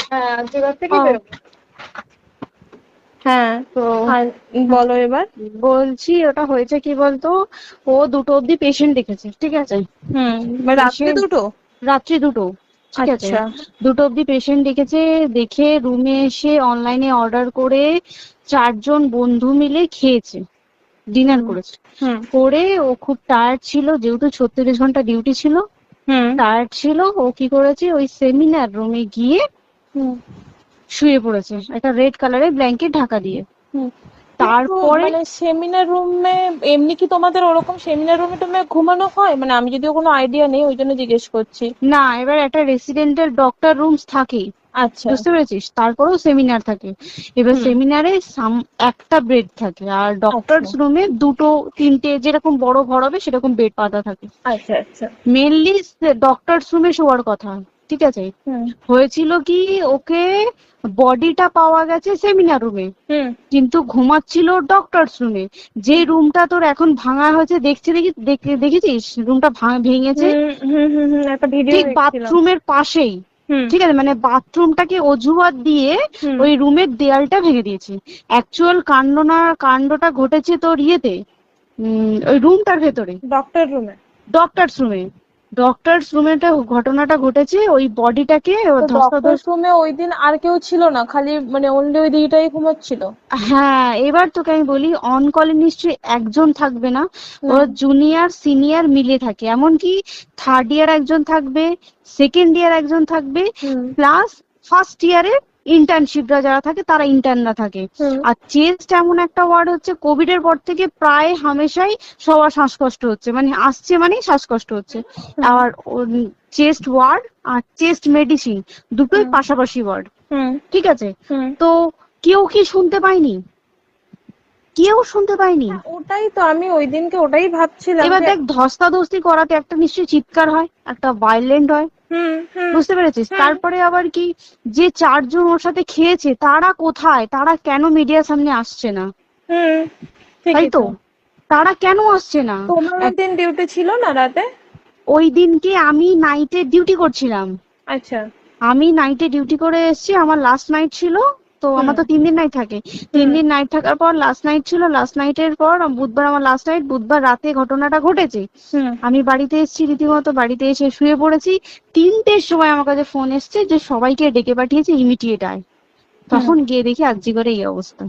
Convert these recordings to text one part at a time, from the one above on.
হ্যাঁ আর্যিকর থেকে ও বেরোবো। হ্যাঁ। তো আর বলো এবার। বলছি ওটা হয়েছে কি বলতো, ও 2টো অব্দি পেশেন্ট দেখেছে, ঠিক আছে। মানে রাত্রি পেশেন্ট 2টো? রাত্রি 2টো, ঠিক আছে। আচ্ছা। 2টো অব্দি পেশেন্ট দেখেছে, দেখে রুমে এসে অনলাইনে অর্ডার করে 4জন বন্ধু মিলে খেয়েছে, ডিনার হুম করেছে। হুম করে ও খুব টায়ার্ড ছিল, যেহেতু 36 ঘন্টা ডিউটি ছিল, হুম টায়ার্ড ছিল। ও কি করেছে, ওই সেমিনার রুমে গিয়ে হুম শুয়ে পড়েছে একটা রেড কালারের ব্ল্যাঙ্কেট ঢাকা দিয়ে। হুম। কিন্তু তারপরে মানে সেমিনার রুমে এমনি কি তোমাদের ওরকম সেমিনার রুমে টুমে ঘুমানো হয়? মানে আমি যদিও কোনো আইডিয়া নেই, ওই জন্য জিজ্ঞেস করছি। না, এবার একটা রেসিডেন্টাল ডক্টর রুমস থাকেই, আচ্ছা। বুঝতে পেরেছিস, তারপরেও সেমিনার থাকে। এবার হুম। সেমিনারে একটা বেড থাকে, আর আচ্ছা ডক্টরস রুমে 2টো 3টে যেরকম বড় ঘর হবে সেরকম বেড পাতা থাকে। আচ্ছা আচ্ছা। মেনলি ডক্টরস রুমে শোয়ার কথা, ঠিক আছে। হুম হয়েছিল কি, ওকে বডিটা পাওয়া গেছে সেমিনার রুমে, হুম কিন্তু ঘুমাচ্ছিল ডক্টরস রুমে। যে রুমটা তোর এখন ভাঙা হয়েছে, দেখেছিস রুমটা ভেঙেছে, হুম হুম হুম হুম, একটা ভিডিও ঠিক দেখছিলাম। বাথরুমের পাশেই, হুম ঠিক আছে, মানে বাথরুমটাকে অজুহাত দিয়ে হুম ওই রুমের দেয়ালটা ভেঙে দিয়েছে। অ্যাকচুয়াল কাণ্ডটা ঘটেছে তোর ইয়েতে, ওই রুমটার ভেতরে, ডক্টর রুমে? ডক্টরস রুমে। ডক্টরস রুমেটা ঘটনাটা ঘটেছে, ওই বডিটাকে তো ডক্টর ধস্তাধস্তি। রুমে ওই দিন আর কেউ ছিল না, খালি মানে অনলি ওই দিদিটাই ঘুমাচ্ছিল? হ্যাঁ, এবার তোকে আমি বলি, অন কলে নিশ্চয়ই একজন থাকবে না, হুম ওরা জুনিয়র সিনিয়র মিলে থাকে, এমনকি থার্ড ইয়ার একজন থাকবে, সেকেন্ড ইয়ার একজন থাকবে, হুম প্লাস ফার্স্ট ইয়ারের ইন্টার্নশিপরা যারা থাকে তারা ইন্টার্নরা থাকে। হুম আর চেস্ট এমন একটা ওয়ার্ড হচ্ছে, কোভিড এর পর থেকে প্রায় হামেশাই সবার শ্বাসকষ্ট হচ্ছে, মানে আসছে মানে শ্বাসকষ্ট হচ্ছে। হুম আর চেস্ট ওয়ার্ড আর চেস্ট মেডিসিন দুটোই হুম পাশাপাশি ওয়ার্ড, হুম ঠিক আছে। হুম। তো কেউ কি শুনতে পায়নি? কেউ শুনতে পায়নি। হ্যাঁ, ওটাই তো আমি ওই দিনকে ওটাই ভাবছিলাম এবার যে। দেখ, ধস্তাধস্তি করাতে একটা নিশ্চয়ই চিৎকার হয়, একটা ভায়োলেন্ট হয়, হুম হুম বুঝতে পেরেছিস। হুম তারপরে আবার কি, যে 4জন ওর সাথে খেয়েছে তারা কোথায়, তারা কেন মিডিয়ার সামনে আসছে না? হুম। তাই ঠিকই তো, তো। তারা কেন আসছে না? তোমার ওই এক- দিন ডিউটি ছিল না রাতে? ওই দিনকে আমি নাইটে ডিউটি করছিলাম। আচ্ছা। আমি নাইটে ডিউটি করে এসেছি, আমার লাস্ট নাইট ছিল। তো আমার হুম তো 3 দিন নাইট থাকে, তিন হুম দিন নাইট থাকার পর লাস্ট নাইট ছিল, লাস্ট নাইটের পর বুধবার আমার লাস্ট নাইট, বুধবার রাতে ঘটনাটা ঘটেছে। হুম আমি বাড়িতে এসেছি, রীতিমতো বাড়িতে এসে শুয়ে পড়েছি। 3টের সময় আমার কাছে ফোন এসছে যে সবাইকে ডেকে পাঠিয়েছে, ইমিডিয়েট আয়। হুম। তখন গিয়ে দেখি আরজিকরে এই অবস্থা,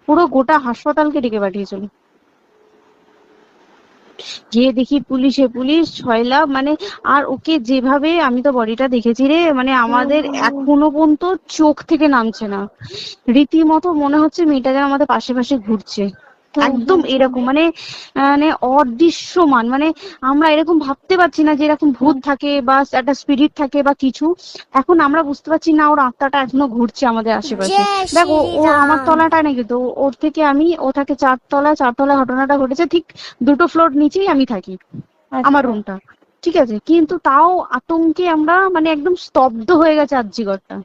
পুরো গোটা হাসপাতালকে ডেকে পাঠিয়েছিল। গিয়ে দেখি পুলিশ ছয়লা, মানে, আর ওকে যেভাবে, আমি তো বডিটা দেখেছি রে, মানে হুম আমাদের হুম এখনো পর্যন্ত চোখ থেকে নামছে না। রীতিমতো মনে হচ্ছে মেয়েটা যেন আমাদের পাশে পাশে ঘুরছে, হুম একদম হুম হুম এরকম, মানে মানে অদৃশ্যমান, মানে আমরা এরকম ভাবতে পারছি না যে এরকম ভূত হুম। থাকে বা একটা স্পিরিট থাকে বা কিছু। এখন আমরা বুঝতে পারছি না, ওর আত্মাটা এখনো ঘুরছে আমাদের আশেপাশে। জয় দেখ, ও ও আমার শ্রীরাম। তলাটায় নাকি, তো ওর থেকে ও থাকে 4তলায়, 4তলায় ঘটনাটা ঘটেছে, ঠিক 2টো ফ্লোর নিচেই আমি থাকি, আমার আচ্ছা। রুমটা, ঠিক আছে। কিন্তু তাও আতঙ্কে আমরা মানে একদম স্তব্ধ হয়ে গেছে আর্জিকরটা।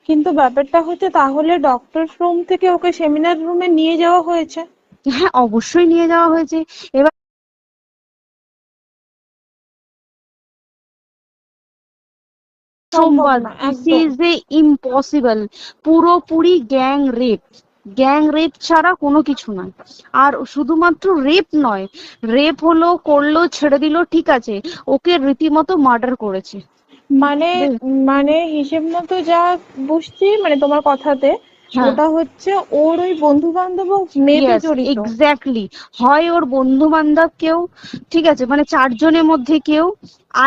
কিন্তু ব্যাপারটা হচ্ছে, তাহলে ডক্টর রুম থেকে ওকে সেমিনার রুমে নিয়ে যাওয়া হয়েছে? হ্যাঁ, অবশ্যই নিয়ে যাওয়া হয়েছে। এবার সম্ভব সোমবার, না দিস একদম। ইজ এ ইম্পসিবল, পুরোপুরি গ্যাং রেপ। গ্যাং রেপ ছাড়া কোনো কিছু নয়। আর শুধুমাত্র রেপ নয়, রেপ হলো, করলো, ছেড়ে দিল, ঠিক আছে, ওকে রীতিমতো মার্ডার করেছে। মানে মানে হিসেব মতো যা বুঝছি মানে তোমার কথাতে, হ্যাঁ, ওটা হচ্ছে ওর ওই বন্ধু বান্ধব মেবি ইয়েস, জড়িত। এক্স্যাক্টলি। হয় ওর বন্ধু বান্ধব কেউ, ঠিক আছে, মানে 4জনের মধ্যে কেউ,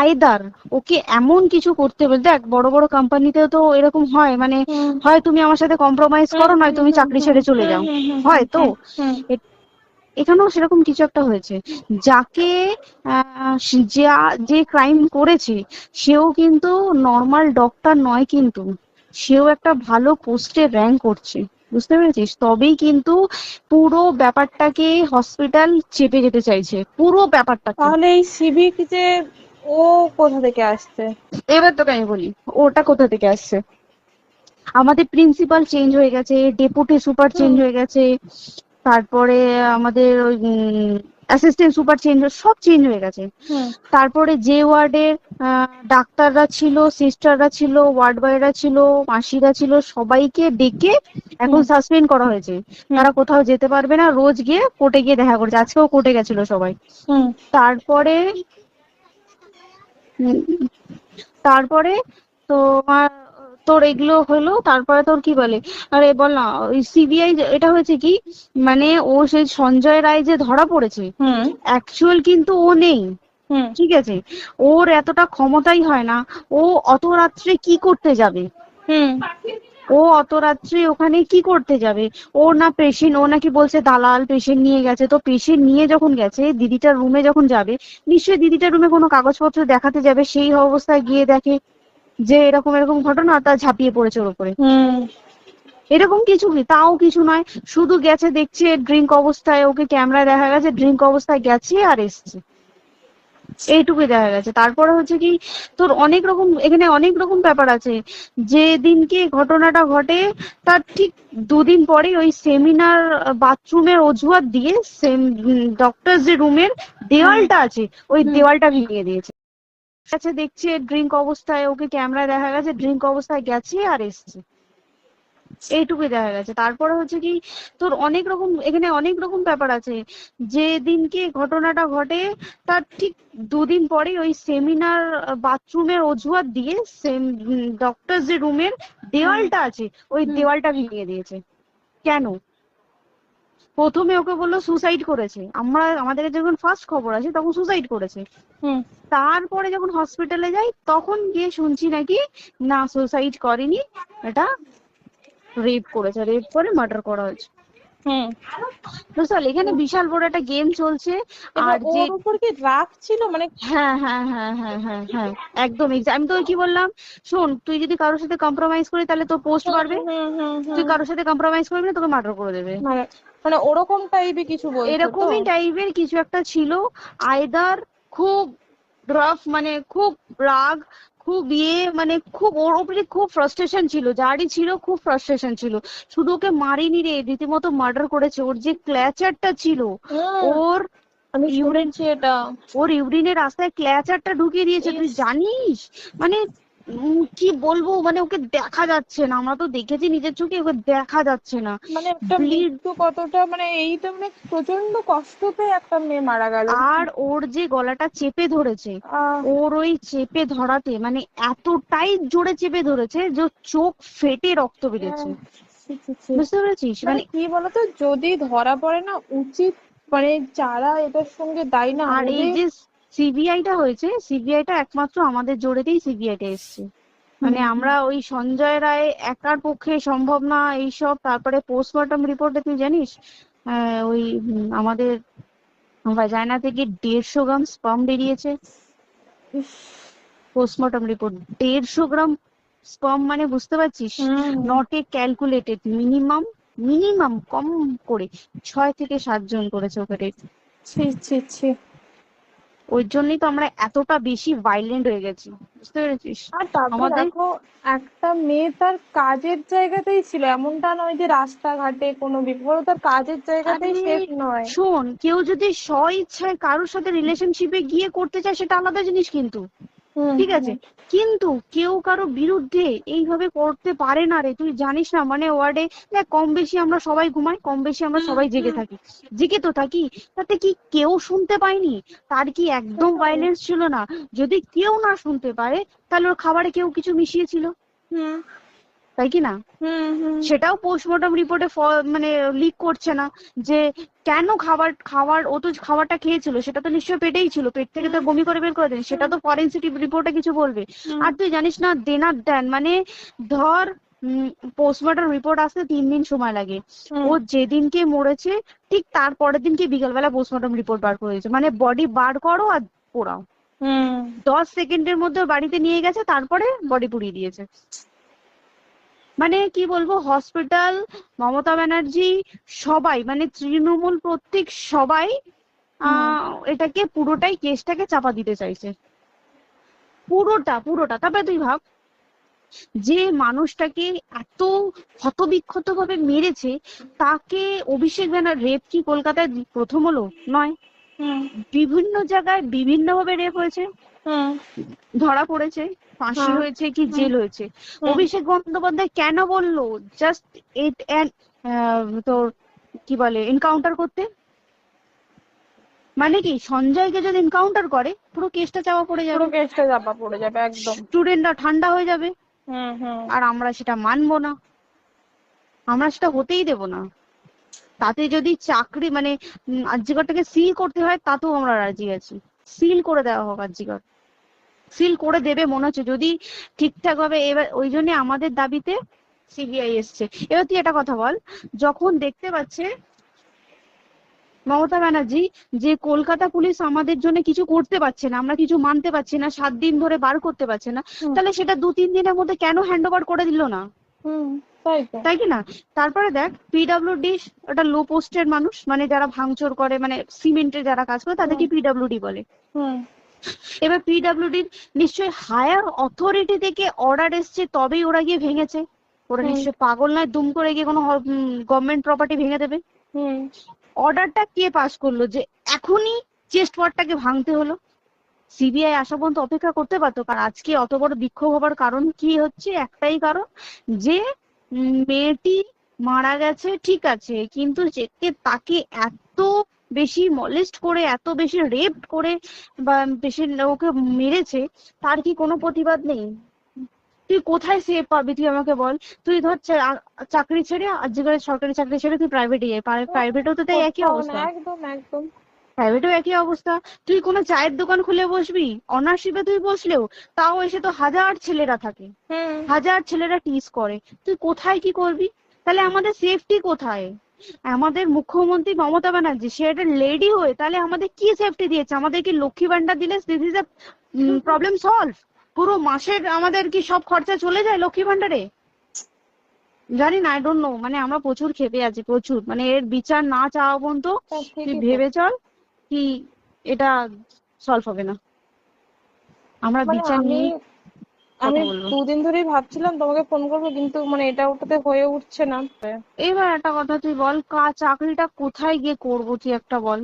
আইদার ওকে এমন কিছু করতে বলতে। দেখ, বড় বড় কোম্পানিতেও তো এরকম হয়, মানে হুম হয় তুমি আমার সাথে কম্প্রোমাইজ হুম করো, নয় হুম তুমি হুম চাকরি হুম ছেড়ে চলে হুম যাও, হুম হুম হুম হয় তো। হুম হুম। এখানেও সেরকম কিছু একটা হয়েছে। যাকে যে ক্রাইম করেছে, সেও কিন্তু নর্মাল ডক্টর নয়, কিন্তু সেও একটা ভালো পোস্টে র্যাঙ্ক করছে, বুঝতে পেরেছিস, তবেই কিন্তু পুরো ব্যাপারটাকে হসপিটাল চেপে যেতে চাইছে, পুরো ব্যাপারটাকে। তাহলে এই সিভিক যে, ও কোথা থেকে আসছে? এবার তোকে আমি বলি, ওটা কোথা থেকে আসছে। আমাদের প্রিন্সিপাল চেঞ্জ হয়ে গেছে, ডেপুটি সুপার চেঞ্জ হুম হয়ে গেছে, তারপরে আমাদের ওই অ্যাসিস্ট্যান্ট সুপার চেঞ্জ, সব চেঞ্জ হয়ে গেছে। হুম তারপরে যে ওয়ার্ডের ডাক্তাররা ছিল, সিস্টাররা ছিল, ওয়ার্ড বয়রা ছিল, মাসিরা ছিল, সবাইকে ডেকে এখন হুম সাসপেন্ড করা হয়েছে। হুম তারা কোথাও যেতে পারবে না, রোজ গিয়ে কোর্টে গিয়ে দেখা করছে। আজকেও কোর্টে গেছিল সবাই। হুম তারপরে উম, তারপরে তোমার তোর এগুলো হলো, তারপরে তোর কি বলে, আরে বল না, ওই সিবিআই এটা হয়েছে কি, মানে ও সেই সঞ্জয় রায় যে ধরা পড়েছে, হুম অ্যাকচুয়াল কিন্তু ও নেই, হুম ঠিক আছে? ওর এতটা ক্ষমতাই হয় না। ও অত রাত্রে কি করতে যাবে? হুম ও অত রাত্রে ওখানে কি করতে যাবে? ও না পেশেন্ট, ও নাকি বলছে দালাল পেশেন্ট নিয়ে গেছে। তো পেশেন্ট নিয়ে যখন গেছে, দিদিটার রুমে যখন যাবে, নিশ্চয়ই দিদিটার রুমে কোনো কাগজপত্র দেখাতে যাবে, সেই অবস্থায় গিয়ে দেখে যে এরকম এরকম ঘটনা, তা ঝাঁপিয়ে পড়েছে ওর উপরে। হুম এরকম কিছু কি, তাও কিছু নয়, শুধু গেছে দেখছে ড্রিঙ্ক অবস্থায়, ওকে ক্যামেরায় দেখা গেছে ড্রিঙ্ক অবস্থায় গেছে আর এসছে, এইটুকুই দেখা গেছে। তারপরে হচ্ছে কি, তোর অনেক রকম, এখানে অনেক রকম ব্যাপার আছে। যে দিনকে ঘটনাটা ঘটে তার ঠিক দুদিন পরে ওই সেমিনার বাথরুমের অজুহাত দিয়ে সেম ডক্টর যে রুমের হুম দেওয়ালটা আছে, ওই হুম দেওয়ালটা ভেঙে দিয়েছে। গেছে দেখছে ড্রিঙ্ক অবস্থায়, ওকে ক্যামেরায় দেখা গেছে ড্রিঙ্ক অবস্থায় গেছে আর এসছে, এইটুকুই দেখা গেছে। তারপরে হচ্ছে কি, তোর অনেক রকম, এখানে অনেক রকম ব্যাপার আছে। যে দিনকে ঘটনাটা ঘটে তার ঠিক দুদিন পরে ওই সেমিনার বাথরুমের অজুহাত দিয়ে সেম ডক্টর যে রুমের হুম দেওয়ালটা আছে, ওই হুম দেওয়ালটা ভেঙে দিয়েছে। কেন? প্রথমে ওকে বললো সুসাইড করেছে, আমাদের যখন ফার্স্ট খবর আছে তখন সুসাইড করেছে। হুম তারপরে যখন হসপিটালে যাই তখন গিয়ে শুনছি নাকি না, সুসাইড করেনি, এটা রেপ করেছে, রেপ করে মার্ডার করা হয়েছে। হুম বুঝতে পারলি, এখানে বিশাল বড় একটা গেম চলছে। এবার আর যে ওর উপর কি রাগ ছিল মানে? হ্যাঁ হ্যাঁ হ্যাঁ হ্যাঁ হ্যাঁ হ্যাঁ, একদম আমি তো কি বললাম, শোন, তুই যদি কারোর সাথে কম্প্রোমাইজ করি তাহলে তোর পোস্ট হুম বাড়বে, হুম হুম তুই হুম কারোর সাথে কম্প্রোমাইজ করবি না, তোকে মার্ডার করে দেবে। মানে মানে ওরকম টাইপই কিছু বলছো তো? এরকমই টাইপের কিছু একটা ছিল। আইদার খুব রাফ, মানে খুব রাগ, খুব মানে খুব ওর উপরে খুব ফ্রাস্ট্রেশন ছিল, যারই ছিল খুব ফ্রাস্ট্রেশন ছিল। শুধু ওকে মারিনি রে, রীতিমতো মার্ডার করেছে। ওর যে ক্ল্যাচারটা ছিল, হুম ওর আমি ইউরিন, শুনেছি এটা। ওর ইউরিনের রাস্তায় ক্ল্যাচারটা ঢুকিয়ে দিয়েছে, তুই ইস, জানিস? মানে কি বলবো, মানে ওকে দেখা যাচ্ছে না, আমরা তো দেখেছি নিজের চোখে, ওকে দেখা যাচ্ছে না। মানে একটা ব্লিড। মৃত্যু কতটা, মানে এইটা মানে প্রচন্ড কষ্ট পেয়ে একটা মেয়ে মারা গেল। আর ওর যে গলাটা চেপে ধরেছে, আহ ওর ওই চেপে ধরাতে মানে এতটাই জোরে চেপে ধরেছে যে চোখ ফেটে রক্ত বেরিয়েছে। আহ, ছি, ছি, ছি। বুঝতে পেরেছিস? মানে মানে কি বলতো, যদি ধরা পড়ে না উচিত, মানে যারা এটার সঙ্গে দায়ী না আর এই ওদের। যে সিবিআইটা হয়েছে, সিবিআইটা একমাত্র আমাদের জোরেতেই সিবিআইটা এসছে। মানে হুম আমরা ওই সঞ্জয় রায় একার পক্ষে সম্ভব না এইসব। তারপরে পোস্টমর্টম রিপোর্টে তুই জানিস, ওই আমাদের ভাজাইনা থেকে 150 গ্রাম স্পার্ম বেরিয়েছে। ইস, পোস্টমর্টম রিপোর্ট, 150 গ্রাম স্পার্ম, মানে বুঝতে পারছিস? হুম not a calculated, minimum, minimum কম করে 6 থেকে 7 জন করেছে ওকে rape। ছি ছি ছি। ওই জন্যই তো আমরা এতটা বেশি ভাইলেন্ট হয়ে গেছি, বুঝতে পেরেছিস? আর তারপর আমাদের দেখো, একটা মেয়ে তার কাজের জায়গাতেই ছিল, এমনটা নয় যে রাস্তাঘাটে কোনো বিপদ, ও তার কাজের জায়গাতেই আরে সেফ নয়। শোন, কেউ যদি স্ব ইচ্ছায় কারোর সাথে রিলেশনশিপে গিয়ে করতে চায় সেটা আলাদা জিনিস, কিন্তু হুম ঠিক আছে, হুম কিন্তু কেউ কারো বিরুদ্ধে এইভাবে করতে পারে না রে। তুই জানিস না, মানে ওয়ার্ডে দেখ, কম বেশি আমরা সবাই ঘুমাই, কম বেশি আমরা হুম সবাই জেগে হুম থাকি, জেগে তো থাকি। তাতে কি কেউ শুনতে পায়নি? তার কি একদম সেটাই। ভাইলেন্স ছিল না? যদি কেউ না শুনতে পারে, তাহলে ওর খাবারে কেউ কিছু মিশিয়েছিল, হুম তাই কি না? হুম হুম সেটাও পোস্টমর্টম রিপোর্টে মানে লিক করছে না, যে কেন খাবার খাবার ও তো খাবারটা খেয়েছিল, সেটা তো নিশ্চয়ই পেটেই ছিল, পেট থেকে তো হুম বমি করে বের করে দেন, সেটা হুম তো ফরেনসিক রিপোর্টে কিছু বলবে। হুম আর তুই জানিস না, দেনার দেন মানে, ধর পোস্টমর্টম রিপোর্ট আসতে 3 দিন সময় লাগে। হুম ও যেদিনকে মরেছে ঠিক তার পরের দিনকে বিকালবেলা পোস্টমর্টম রিপোর্ট বার করে দিয়েছে, মানে বডি বার করো আর পোড়াও, হুম 10 সেকেন্ডের মধ্যে বাড়িতে নিয়ে গেছে, তারপরে বডি পুড়িয়ে দিয়েছে। মানে কি বলবো, হসপিটাল, মমতা ব্যানার্জি, সবাই, মানে তৃণমূল প্রত্যেক সবাই হুম এটাকে পুরোটাই, কেসটাকে চাপা দিতে চাইছে, পুরোটা পুরোটা। তারপরে তুই ভাব, যে মানুষটাকে এত ক্ষতবিক্ষত ভাবে মেরেছে, তাকে অভিষেক ব্যানার রেপ কি কলকাতায় প্রথম হলো? নয়। হুম বিভিন্ন জায়গায় বিভিন্ন ভাবে রেপ হয়েছে, হুম ধরা পড়েছে, ফাঁসি হুম হয়েছে কি হুম জেল হয়েছে। হুম অভিষেক বন্দ্যোপাধ্যায় কেন বললো জাস্ট ইট তোর কি বলে এনকাউন্টার করতে? মানে কি সঞ্জয়কে যদি এনকাউন্টার করে পুরো কেসটা চাপা পড়ে পুরো যাবে, কেসটা চাপা পড়ে যাবে একদম। স্টুডেন্টরা ঠান্ডা হয়ে যাবে, হুম হুম আর আমরা সেটা মানবো না, আমরা সেটা হতেই দেব না। তাতে যদি চাকরি মানে আরজিকরটাকে সিল করতে হয় তাতেও আমরা রাজি আছি, সিল করে দেওয়া হোক আরজিকর, সিল করে দেবে মনে হচ্ছে যদি ঠিকঠাক ভাবে। এবার ওই জন্য আমাদের দাবিতে সিবিআই এসছে। এবার তুই একটা কথা বল, যখন দেখতে পাচ্ছে মমতা ব্যানার্জি যে কলকাতা পুলিশ আমাদের জন্য কিছু করতে পারছে না, আমরা কিছু মানতে পারছি না, 7 দিন ধরে বার করতে পারছে না, হুম তাহলে সেটা 2-3 দিনের মধ্যে কেন হ্যান্ড ওভার করে দিল না? হুম তাই তো। তাই কি না? তারপরে দেখ পিডব্লিউডি একটা লো পোস্টের মানুষ, মানে যারা ভাঙচুর করে, মানে সিমেন্টের যারা কাজ করে হুম তাদেরকে পিডব্লিউডি বলে। হুম এবার পিডব্লিউডির নিশ্চয়ই হায়ার অথরিটি থেকে অর্ডার এসছে তবেই ওরা গিয়ে ভেঙেছে। ওরা হুম নিশ্চয়ই পাগল নয় দুম করে গিয়ে কোনো গভর্নমেন্ট প্রপার্টি ভেঙে দেবে। হুম অর্ডারটা কে পাস করলো যে এখনই চেস্ট ওয়ার্ডটাকে ভাঙতে হলো? সিবিআই আসা পর্যন্ত অপেক্ষা করতে পারতো। কারণ আজকে অত বড় বিক্ষোভ হবার কারণ কি হচ্ছে, একটাই কারণ, যে মেয়েটি মারা গেছে ঠিক আছে, কিন্তু যে তাকে এত বেশি মলেস্ট করে, এত বেশি রেপ করে বা বেশি ওকে মেরেছে, তার কি কোনো প্রতিবাদ নেই? তুই কোথায় সেভ পাবি তুই আমাকে বল? তুই ধর চাকরি ছেড়ে আজকের সরকারি চাকরি ছেড়ে তুই প্রাইভেটে যাই, প্রাইভেটেও তো তাই একই কোথাও না, অবস্থা, একদম একদম। প্রাইভেটেও একই অবস্থা। তুই কোনো চায়ের দোকান খুলে বসবি, অনার্সশিপে তুই বসলেও তাও এসে তো হাজার ছেলেরা থাকে, হুম হাজার ছেলেরা টিজ করে, তুই কোথায় কি করবি? তাহলে আমাদের সেফটি কোথায়? আমাদের মুখ্যমন্ত্রী মমতা ব্যানার্জি সে একটা লেডি হয়ে তাহলে আমাদের কি সেফটি দিয়েছে? আমাদের কি লক্ষ্মী ভান্ডার দিলে this is a problem solve? পুরো মাসের আমাদের কি সব খরচা চলে যায় লক্ষ্মী ভান্ডারে? জানি না, আই ডোন্ট নো, মানে আমরা প্রচুর ক্ষেপে আছি, প্রচুর, মানে এর বিচার না চাওয়া পর্যন্ত তা তুই ঠিকই তো। ভেবে চল কি এটা সলভ হবে না। আমরা মানে বিচার আমি নিয়ে আমি কথা বলবো। 2 দিন ধরেই ভাবছিলাম তোমাকে ফোন করবো, কিন্তু মানে এটা ওটাতে হয়ে উঠছে না। এবার একটা কথা তুই বল, চাকরিটা কোথায় গিয়ে করবো তুই একটা বল?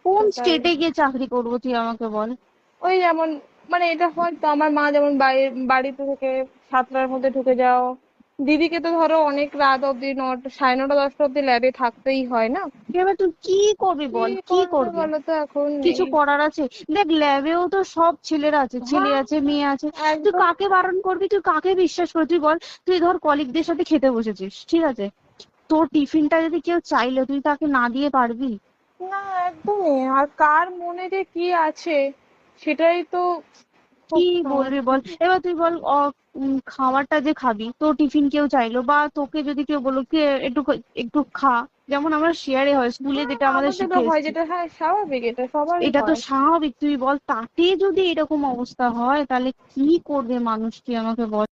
কোন সেটাই। স্টেটে গিয়ে চাকরি করবো তুই আমাকে বল? ওই যেমন মানে এটা হয় তো, আমার মা যেমন বাড়িতে থেকে 7টার মধ্যে ঢুকে যাও, দিদিকে তো ধরো অনেক রাত অব্দি 9টা, 9:30, 10টা অব্দি ল্যাবে থাকতেই হয় না। এবার তুই কি করবি কি বল, কি করবে করবি? বলো তো এখন? কিছু করার আছে? দেখ ল্যাবেও তো সব ছেলেরা আছে, ছেলে হ্যাঁ আছে মেয়ে আছে, তুই একদম। কাকে বারণ করবি, তুই কাকে বিশ্বাস করবি তুই বল? তুই ধর কলিগদের সাথে খেতে বসেছিস ঠিক আছে, তোর টিফিনটা যদি কেউ চাইলো তুই তাকে না দিয়ে পারবি? না একদমই। আর কার মনে যে কি আছে সেটাই তো কি খুব বলবি সমস্যা। বল? এবার তুই বল খাবারটা যে খাবি, তোর টিফিন কেউ চাইলো বা তোকে যদি কেউ বললো কে একটু একটু খা, যেমন আমরা শেয়ারে হয় স্কুলে হ্যাঁ যেটা আমাদের আমাদের শিখে হয় এসেছি, যেটা, হ্যাঁ স্বাভাবিক, এটা সবারই এটা তো হয়। স্বাভাবিক। তুই বল তাতে যদি এরকম অবস্থা হয় তাহলে কি করবে মানুষ, তুই আমাকে বল?